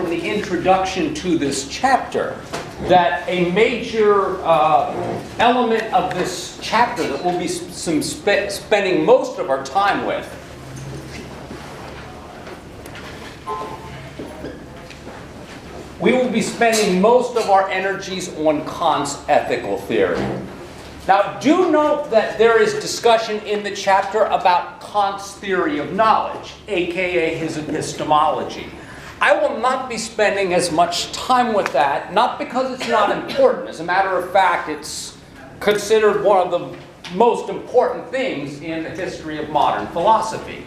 from the introduction to this chapter that a major element of this chapter that we'll be spending most of our time with we will be spending most of our energies on Kant's ethical theory. Now, do note that there is discussion in the chapter about Kant's theory of knowledge, aka his epistemology. I will not be spending as much time with that, not because it's not important. As a matter of fact, it's considered one of the most important things in the history of modern philosophy.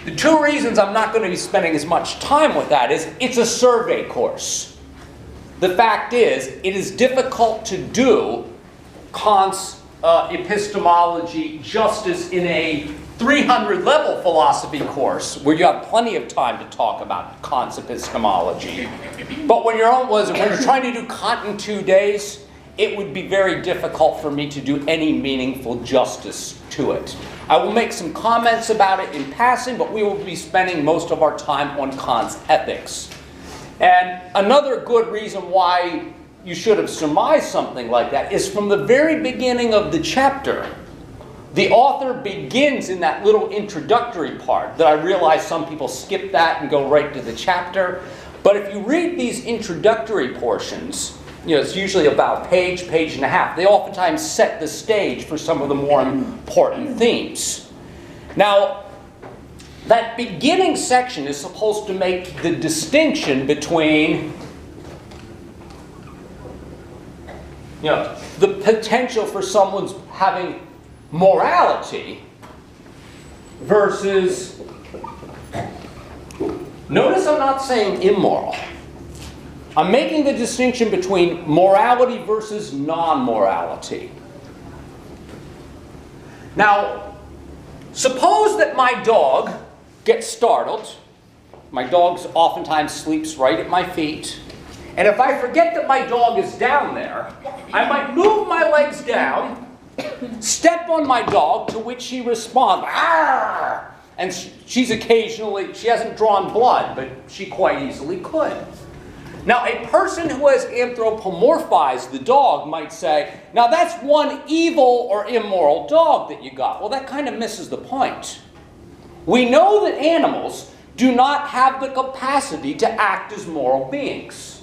The two reasons I'm not going to be spending as much time with that is it's a survey course. The fact is, it is difficult to do Kant's epistemology justice in a 300-level philosophy course where you have plenty of time to talk about Kant's epistemology. But when you're trying to do Kant in 2 days, it would be very difficult for me to do any meaningful justice to it. I will make some comments about it in passing, but we will be spending most of our time on Kant's ethics. And another good reason why you should have surmised something like that is from the very beginning of the chapter, the author begins in that little introductory part that I realize some people skip that and go right to the chapter. But if you read these introductory portions, it's usually about a page, page and a half. They oftentimes set the stage for some of the more important themes. Now, that beginning section is supposed to make the distinction between the potential for someone's having morality versus, notice I'm not saying immoral. I'm making the distinction between morality versus non-morality. Now, suppose that my dog gets startled. My dog oftentimes sleeps right at my feet. And if I forget that my dog is down there, I might move my legs down, step on my dog, to which she responds, "Arr!" And she hasn't drawn blood, but she quite easily could. Now, a person who has anthropomorphized the dog might say, now that's one evil or immoral dog that you got. Well, that kind of misses the point. We know that animals do not have the capacity to act as moral beings.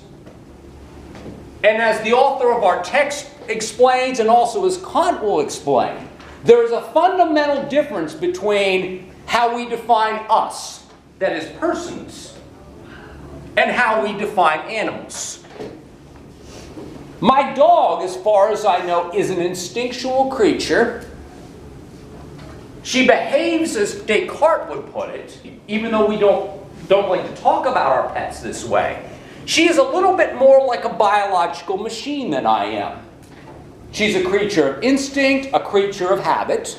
And as the author of our text explains, and also as Kant will explain, there is a fundamental difference between how we define us, that is persons, and how we define animals. My dog, as far as I know, is an instinctual creature. She behaves as Descartes would put it, even though we don't like to talk about our pets this way. She is a little bit more like a biological machine than I am. She's a creature of instinct, a creature of habit,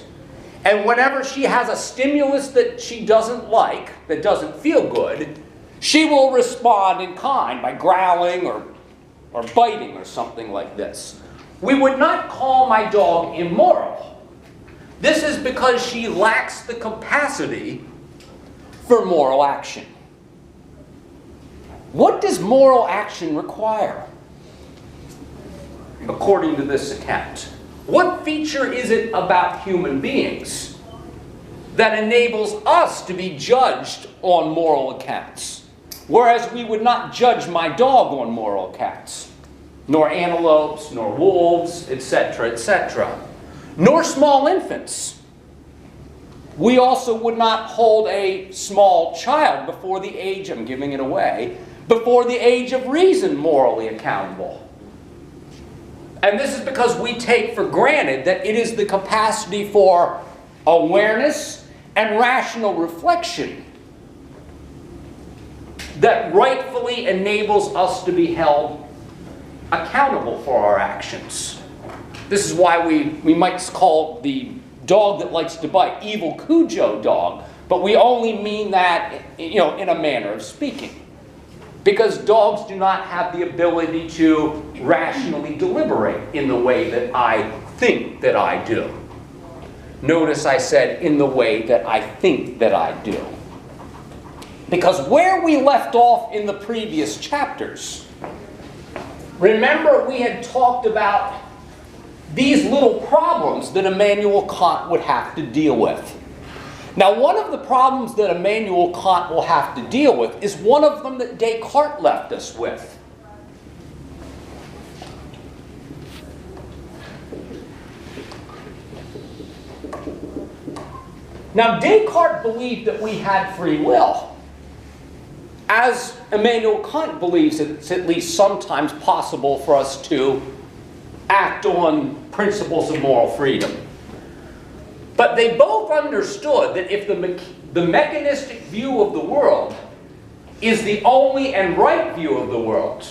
and whenever she has a stimulus that she doesn't like, that doesn't feel good, she will respond in kind by growling or biting or something like this. We would not call my dog immoral. This is because she lacks the capacity for moral action. What does moral action require, according to this account? What feature is it about human beings that enables us to be judged on moral accounts? Whereas we would not judge my dog on moral accounts, nor antelopes, nor wolves, etc., etc., nor small infants. We also would not hold a small child before the age, I'm giving it away, before the age of reason morally accountable. And this is because we take for granted that it is the capacity for awareness and rational reflection that rightfully enables us to be held accountable for our actions. This is why we might call the dog that likes to bite evil Cujo dog, but we only mean that, in a manner of speaking. Because dogs do not have the ability to rationally deliberate in the way that I think that I do. Notice I said in the way that I think that I do. Because where we left off in the previous chapters, remember we had talked about these little problems that Immanuel Kant would have to deal with. Now, one of the problems that Immanuel Kant will have to deal with is one of them that Descartes left us with. Now, Descartes believed that we had free will, as Immanuel Kant believes it's at least sometimes possible for us to act on principles of moral freedom. But they both understood that if the mechanistic view of the world is the only and right view of the world,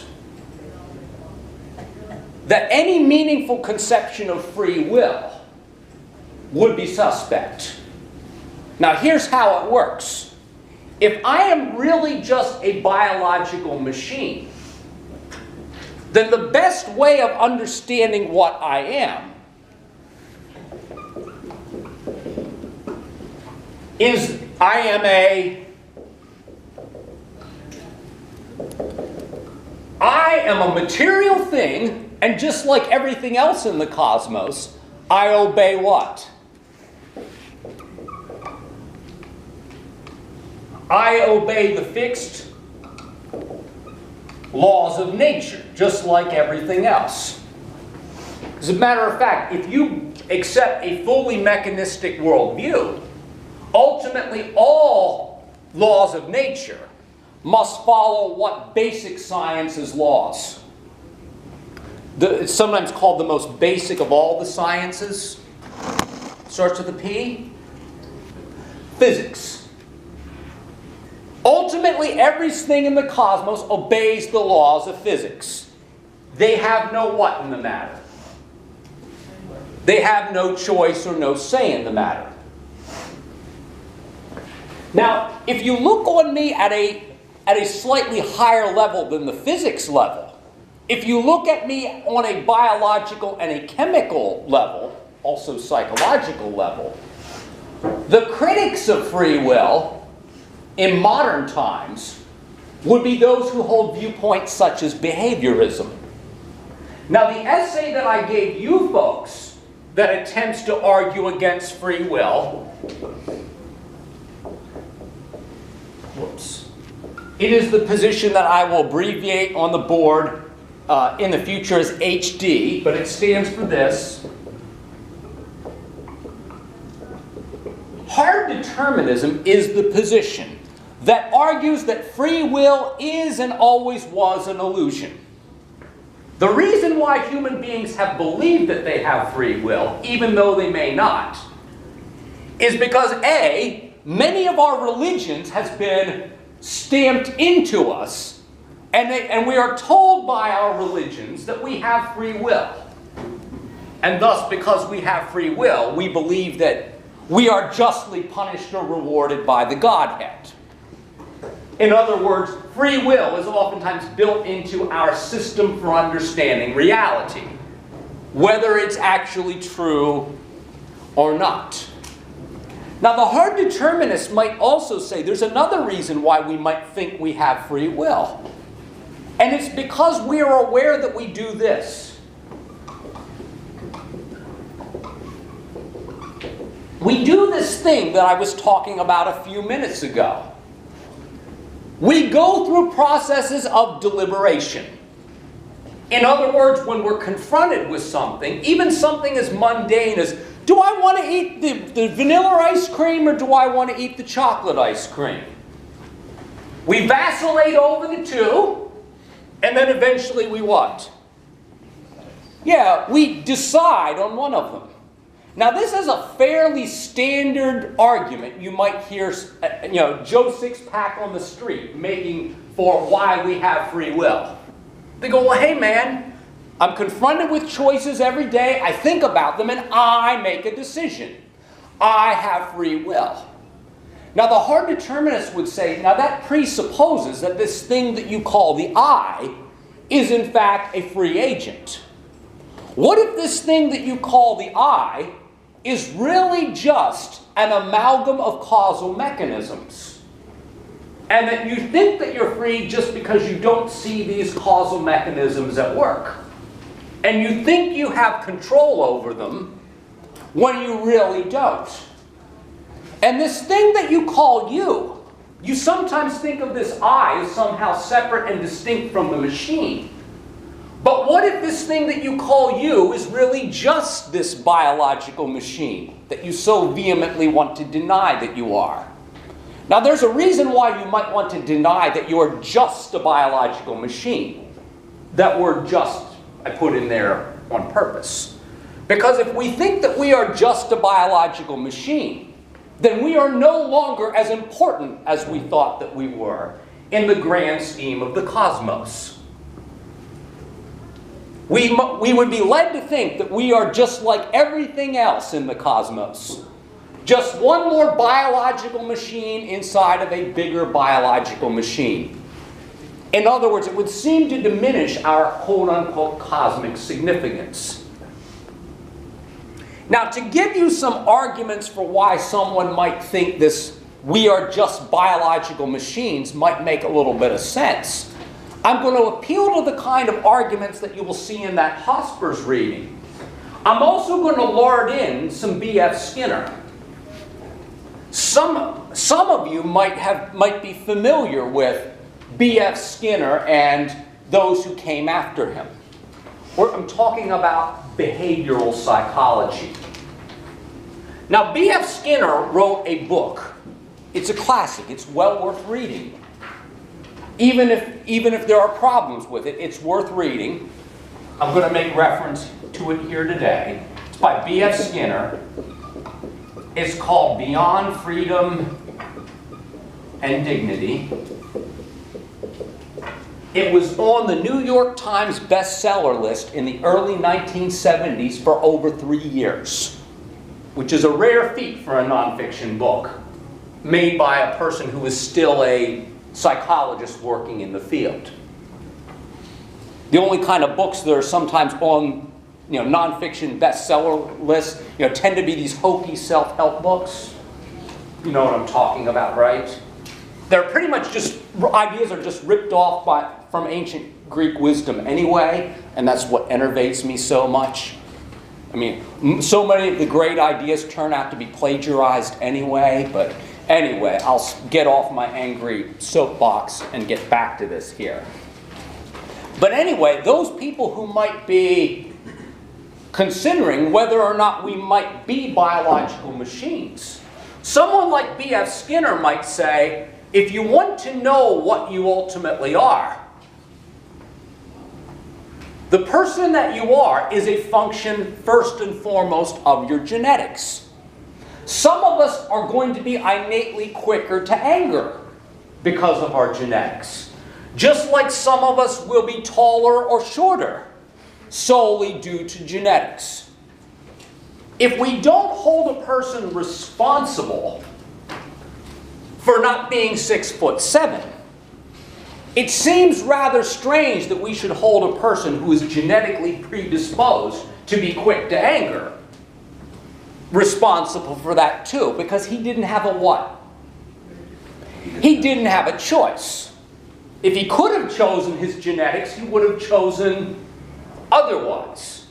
that any meaningful conception of free will would be suspect. Now, here's how it works. If I am really just a biological machine, then the best way of understanding what I am is I am a material thing, and just like everything else in the cosmos, I obey what? I obey the fixed laws of nature, just like everything else. As a matter of fact, if you accept a fully mechanistic worldview, ultimately all laws of nature must follow what basic science's laws. It's sometimes called the most basic of all the sciences. Starts with a P. Physics. Ultimately, everything in the cosmos obeys the laws of physics. They have no what in the matter? They have no choice or no say in the matter. Now, if you look on me at a slightly higher level than the physics level, if you look at me on a biological and a chemical level, also psychological level, the critics of free will in modern times would be those who hold viewpoints such as behaviorism. Now, the essay that I gave you folks that attempts to argue against free will, it is the position that I will abbreviate on the board in the future as HD, but it stands for this. Hard determinism is the position that argues that free will is and always was an illusion. The reason why human beings have believed that they have free will, even though they may not, is because A, many of our religions has been stamped into us, and we are told by our religions that we have free will. And thus, because we have free will, we believe that we are justly punished or rewarded by the Godhead. In other words, free will is oftentimes built into our system for understanding reality, whether it's actually true or not. Now, the hard determinists might also say there's another reason why we might think we have free will. And it's because we are aware that we do this. We do this thing that I was talking about a few minutes ago. We go through processes of deliberation. In other words, when we're confronted with something, even something as mundane as, do I want to eat the vanilla ice cream or do I want to eat the chocolate ice cream? We vacillate over the two, and then eventually we what? Yeah, we decide on one of them. Now, this is a fairly standard argument you might hear, Joe Sixpack on the street making for why we have free will. They go, well, hey, man, I'm confronted with choices every day. I think about them, and I make a decision. I have free will. Now, the hard determinists would say, now that presupposes that this thing that you call the I is, in fact, a free agent. What if this thing that you call the I is really just an amalgam of causal mechanisms? And that you think that you're free just because you don't see these causal mechanisms at work. And you think you have control over them when you really don't. And this thing that you call you sometimes think of this I as somehow separate and distinct from the machine. But what if this thing that you call you is really just this biological machine that you so vehemently want to deny that you are? Now, there's a reason why you might want to deny that you are just a biological machine. That word just, I put in there on purpose. Because if we think that we are just a biological machine, then we are no longer as important as we thought that we were in the grand scheme of the cosmos. We would be led to think that we are just like everything else in the cosmos. Just one more biological machine inside of a bigger biological machine. In other words, it would seem to diminish our quote-unquote cosmic significance. Now, to give you some arguments for why someone might think this we are just biological machines might make a little bit of sense, I'm going to appeal to the kind of arguments that you will see in that Hosper's reading. I'm also going to lard in some B.F. Skinner. Some of you might be familiar with B.F. Skinner and those who came after him. I'm talking about behavioral psychology. Now, B.F. Skinner wrote a book. It's a classic. It's well worth reading. Even if there are problems with it, it's worth reading. I'm going to make reference to it here today. It's by B.F. Skinner. It's called Beyond Freedom and Dignity. It was on the New York Times bestseller list in the early 1970s for over 3 years, which is a rare feat for a nonfiction book made by a person who is still a psychologist working in the field. The only kind of books that are sometimes on nonfiction bestseller lists tend to be these hokey self-help books. You know what I'm talking about, right? They're pretty much just, ideas are just ripped off from ancient Greek wisdom anyway, and that's what enervates me so much. I mean, so many of the great ideas turn out to be plagiarized anyway, but anyway, I'll get off my angry soapbox and get back to this here. But anyway, those people who might be considering whether or not we might be biological machines, someone like B.F. Skinner might say, if you want to know what you ultimately are, the person that you are is a function, first and foremost, of your genetics. Some of us are going to be innately quicker to anger because of our genetics. Just like some of us will be taller or shorter solely due to genetics. If we don't hold a person responsible for not being 6'7", it seems rather strange that we should hold a person who is genetically predisposed to be quick to anger responsible for that too, because he didn't have a what? He didn't have a choice. If he could have chosen his genetics, he would have chosen otherwise.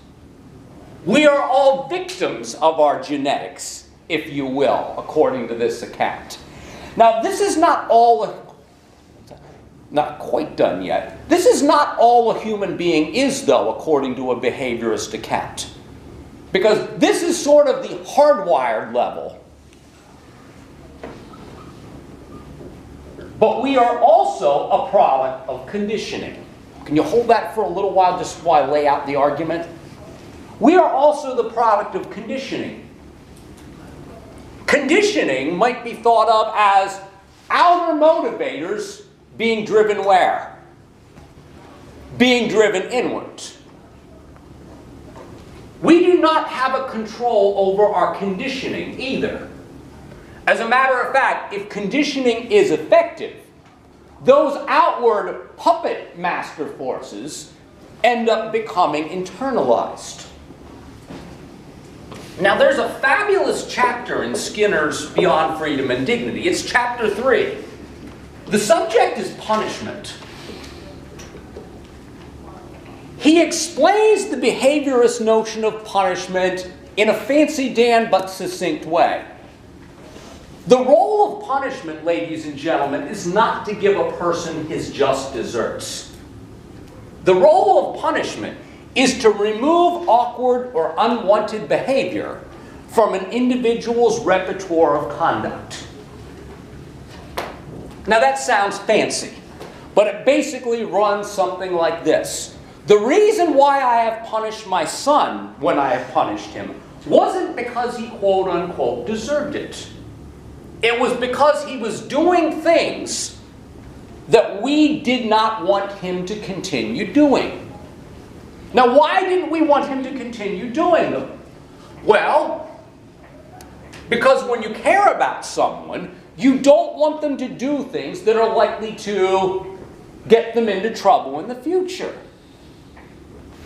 We are all victims of our genetics, if you will, according to this account. Now, this is not quite done yet. This is not all a human being is, though, according to a behaviorist account. Because this is sort of the hardwired level. But we are also a product of conditioning. Can you hold that for a little while just while I lay out the argument? We are also the product of conditioning. Conditioning might be thought of as outer motivators being driven where? Being driven inward. We do not have a control over our conditioning either. As a matter of fact, if conditioning is effective, those outward puppet master forces end up becoming internalized. Now, there's a fabulous chapter in Skinner's Beyond Freedom and Dignity. It's chapter 3. The subject is punishment. He explains the behaviorist notion of punishment in a fancy Dan but succinct way. The role of punishment, ladies and gentlemen, is not to give a person his just deserts. The role of punishment is to remove awkward or unwanted behavior from an individual's repertoire of conduct. Now that sounds fancy, but it basically runs something like this. The reason why I have punished my son when I have punished him wasn't because he quote unquote deserved it. It was because he was doing things that we did not want him to continue doing. Now why didn't we want him to continue doing them? Well, because when you care about someone, you don't want them to do things that are likely to get them into trouble in the future.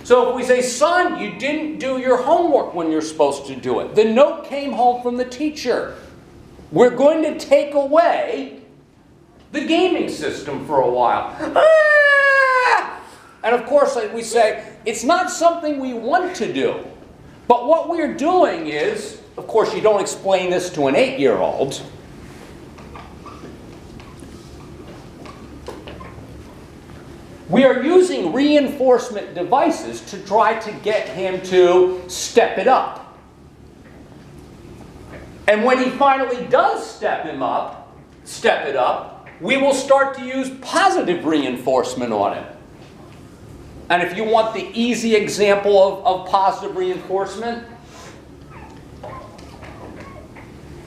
So if we say, son, you didn't do your homework when you're supposed to do it. The note came home from the teacher. We're going to take away the gaming system for a while. Ah! And of course, like we say, it's not something we want to do. But what we're doing is, of course, you don't explain this to an 8-year-old. We are using reinforcement devices to try to get him to step it up. And when he finally does step it up, we will start to use positive reinforcement on him. And if you want the easy example of positive reinforcement,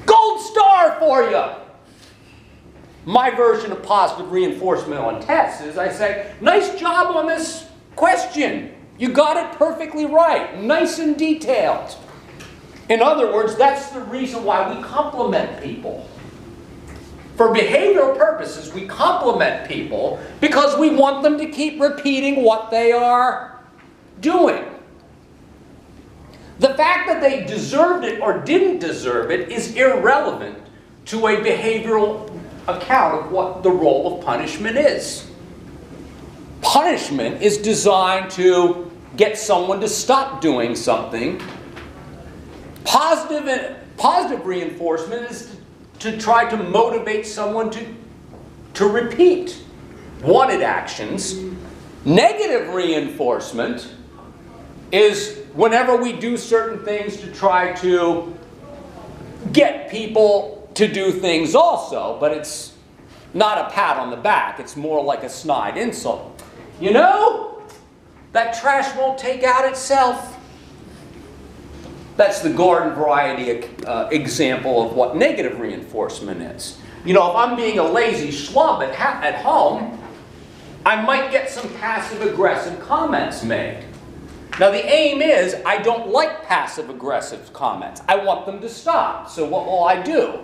gold star for you! My version of positive reinforcement on tests is I say, nice job on this question. You got it perfectly right. Nice and detailed. In other words, that's the reason why we compliment people. For behavioral purposes, we compliment people because we want them to keep repeating what they are doing. The fact that they deserved it or didn't deserve it is irrelevant to a behavioral account of what the role of punishment is. Punishment is designed to get someone to stop doing something. Positive reinforcement is to try to motivate someone to repeat wanted actions. Negative reinforcement is whenever we do certain things to try to get people to do things also, but it's not a pat on the back. It's more like a snide insult. You know, that trash won't take out itself. That's the garden variety example of what negative reinforcement is. You know, if I'm being a lazy schlub at home, I might get some passive-aggressive comments made. Now the aim is, I don't like passive-aggressive comments. I want them to stop. So what will I do?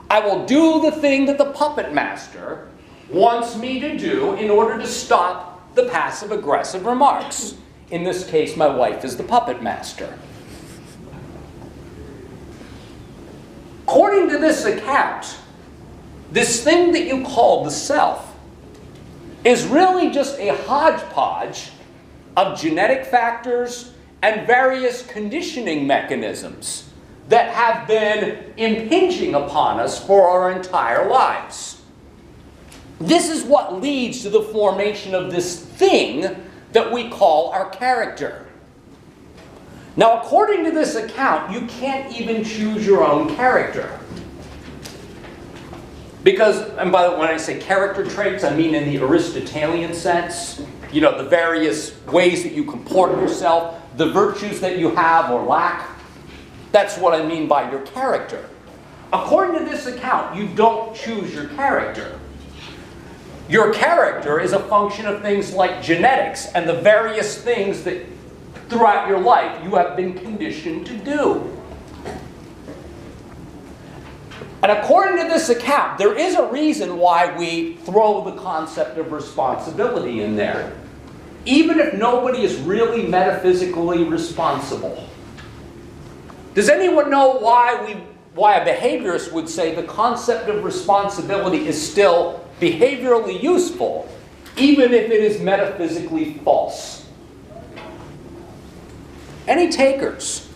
I will do the thing that the puppet master wants me to do in order to stop the passive-aggressive remarks. In this case, my wife is the puppet master. According to this account, this thing that you call the self is really just a hodgepodge of genetic factors and various conditioning mechanisms that have been impinging upon us for our entire lives. This is what leads to the formation of this thing that we call our character. Now, according to this account, you can't even choose your own character. Because, and by the way, when I say character traits, I mean in the Aristotelian sense. You know, the various ways that you comport yourself, the virtues that you have or lack. That's what I mean by your character. According to this account, you don't choose your character. Your character is a function of things like genetics and the various things that throughout your life you have been conditioned to do. And according to this account, there is a reason why we throw the concept of responsibility in there, even if nobody is really metaphysically responsible. Does anyone know why a behaviorist would say the concept of responsibility is still behaviorally useful, even if it is metaphysically false. Any takers?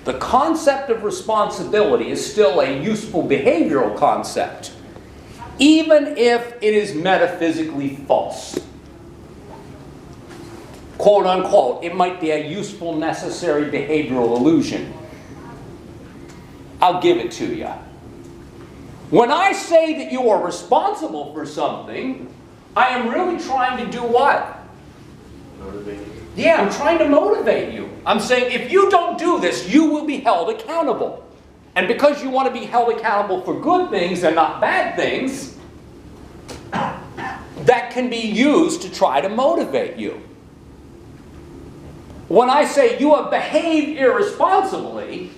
The concept of responsibility is still a useful behavioral concept, even if it is metaphysically false. Quote unquote, it might be a useful, necessary behavioral illusion. I'll give it to you. When I say that you are responsible for something, I am really trying to do what? Motivate you. Yeah, I'm trying to motivate you. I'm saying if you don't do this, you will be held accountable. And because you want to be held accountable for good things and not bad things, that can be used to try to motivate you. When I say you have behaved irresponsibly,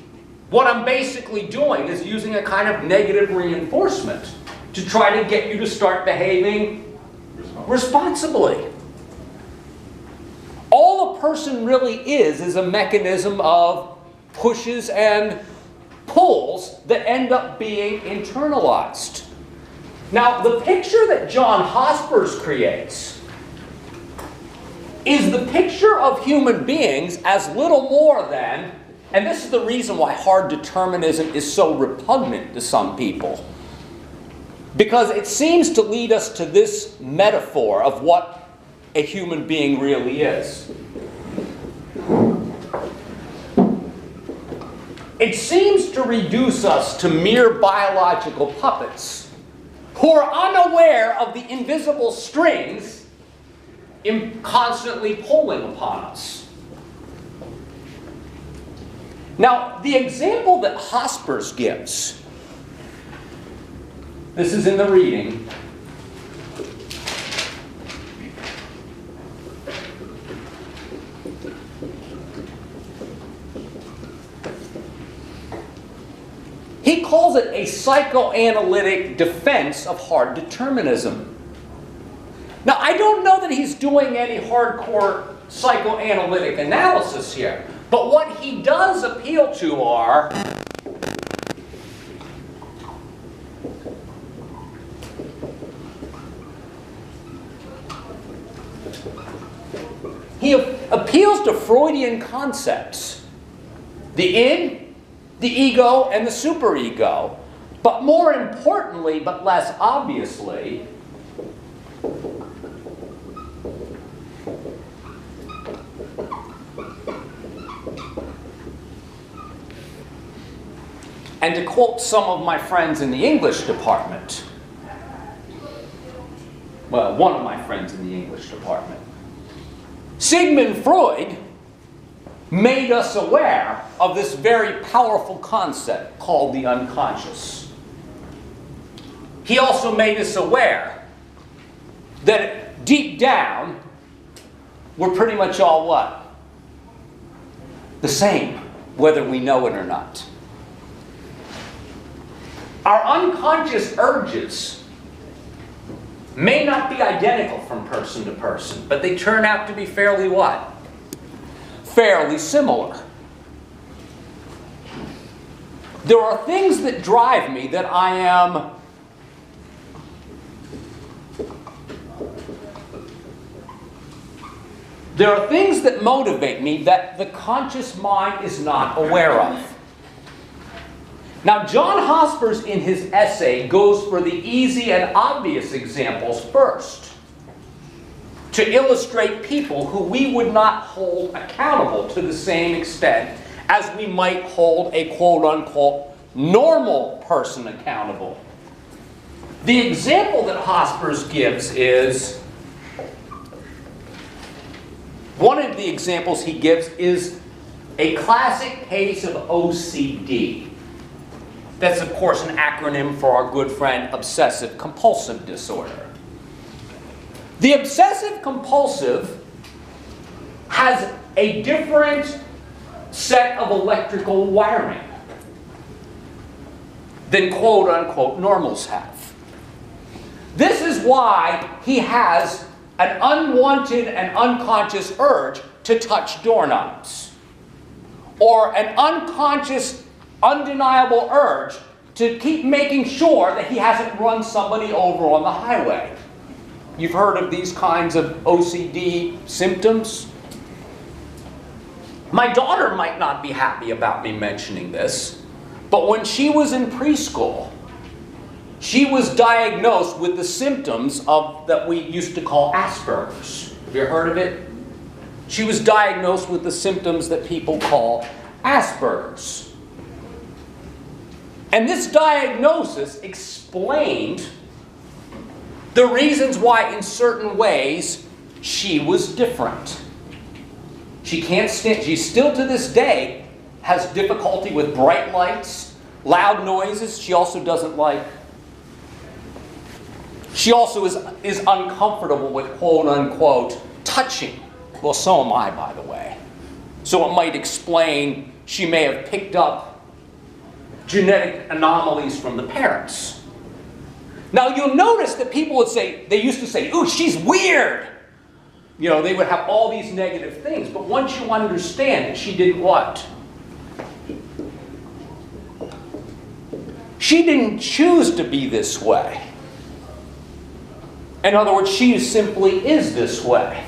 what I'm basically doing is using a kind of negative reinforcement to try to get you to start behaving responsibly. All a person really is a mechanism of pushes and pulls that end up being internalized. Now, the picture that John Hospers creates is the picture of human beings as little more than, and this is the reason why hard determinism is so repugnant to some people, because it seems to lead us to this metaphor of what a human being really is. It seems to reduce us to mere biological puppets who are unaware of the invisible strings constantly pulling upon us. Now, the example that Hospers gives, this is in the reading, he calls it a psychoanalytic defense of hard determinism. Now, I don't know that he's doing any hardcore psychoanalytic analysis here, but what he does appeal to are he appeals to Freudian concepts, the id, the ego, and the superego, but more importantly, but less obviously, and to quote some of my friends in the English department, well, one of my friends in the English department, Sigmund Freud made us aware of this very powerful concept called the unconscious. He also made us aware that deep down, we're pretty much all what? The same, whether we know it or not. Our unconscious urges may not be identical from person to person, but they turn out to be fairly what? Fairly similar. There are things that drive me that I am there are things that motivate me that the conscious mind is not aware of. Now, John Hospers in his essay goes for the easy and obvious examples first, to illustrate people who we would not hold accountable to the same extent as we might hold a quote-unquote normal person accountable. The example that Hospers gives is, one of the examples he gives is a classic case of OCD. That's, of course, an acronym for our good friend obsessive-compulsive disorder. The obsessive-compulsive has a different set of electrical wiring than quote-unquote normals have. This is why he has an unwanted and unconscious urge to touch doorknobs, or an unconscious, undeniable urge to keep making sure that he hasn't run somebody over on the highway. You've heard of these kinds of OCD symptoms? My daughter might not be happy about me mentioning this, but when she was in preschool, she was diagnosed with the symptoms of that we used to call Asperger's. Have you heard of it? She was diagnosed with the symptoms that people call Asperger's. And this diagnosis explained the reasons why, in certain ways, she was different. She can't stand, she still to this day has difficulty with bright lights, loud noises. She also doesn't like. She also is uncomfortable with quote unquote touching. Well, so am I, by the way. So it might explain she may have picked up genetic anomalies from the parents. Now you'll notice that people would say, they used to say, ooh, she's weird. You know, they would have all these negative things. But once you understand that she did what? She didn't choose to be this way. In other words, she simply is this way.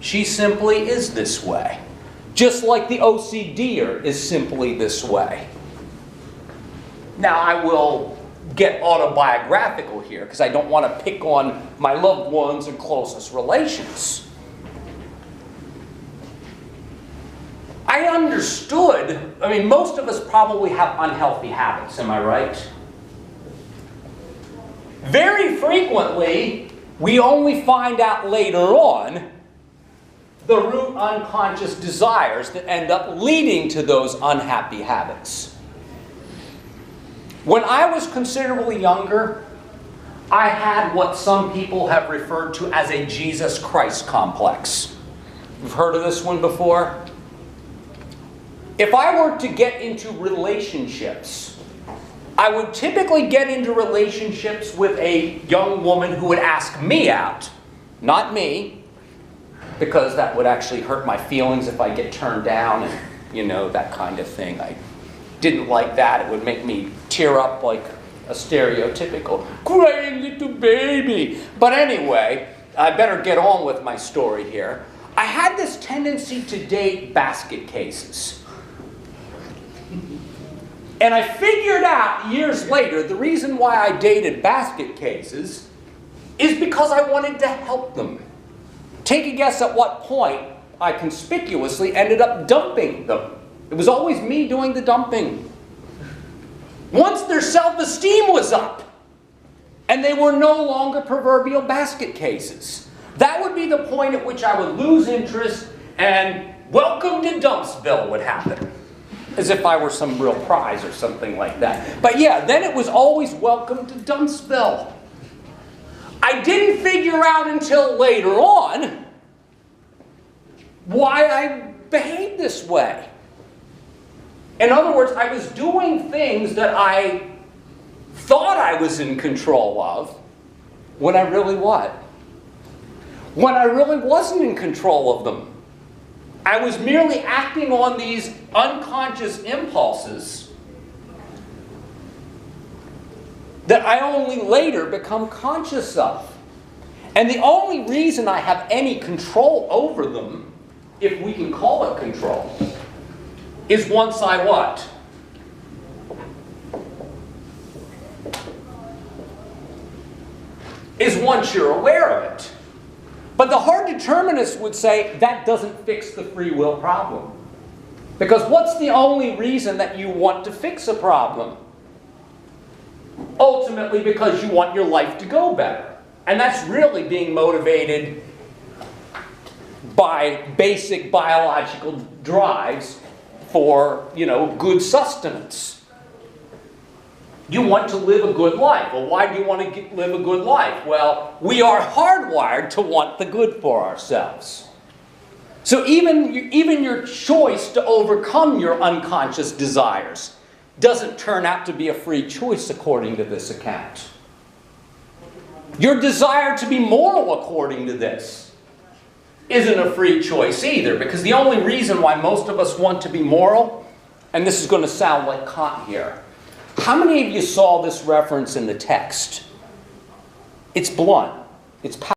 She simply is this way. Just like the OCDer is simply this way. Now I will get autobiographical here because I don't want to pick on my loved ones and closest relations. I understood, I mean, most of us probably have unhealthy habits, am I right? Very frequently, we only find out later on the root unconscious desires that end up leading to those unhappy habits. When I was considerably younger, I had what some people have referred to as a Jesus Christ complex. You've heard of this one before? If I were to get into relationships, I would typically get into relationships with a young woman who would ask me out, not me, because that would actually hurt my feelings if I get turned down and, you know, that kind of thing. I didn't like that. It would make me tear up like a stereotypical crying little baby. But anyway, I better get on with my story here. I had this tendency to date basket cases. And I figured out years later the reason why I dated basket cases is because I wanted to help them. Take a guess at what point I conspicuously ended up dumping them. It was always me doing the dumping. Once their self-esteem was up, and they were no longer proverbial basket cases, that would be the point at which I would lose interest and welcome to Dumpsville would happen. As if I were some real prize or something like that. But yeah, then it was always welcome to Dumpsville. I didn't figure out until later on why I behaved this way. In other words, I was doing things that I thought I was in control of when I really what? When I really wasn't in control of them. I was merely acting on these unconscious impulses that I only later become conscious of. And the only reason I have any control over them, if we can call it control, is once I what? Is once you're aware of it. But the hard determinist would say that doesn't fix the free will problem. Because what's the only reason that you want to fix a problem? Ultimately because you want your life to go better. And that's really being motivated by basic biological drives for, you know, good sustenance. You want to live a good life. Well, why do you want to live a good life? Well, we are hardwired to want the good for ourselves. So even your choice to overcome your unconscious desires doesn't turn out to be a free choice according to this account. Your desire to be moral according to this isn't a free choice either, because the only reason why most of us want to be moral and this is going to sound like Kant here. How many of you saw this reference in the text? It's blunt. It's powerful.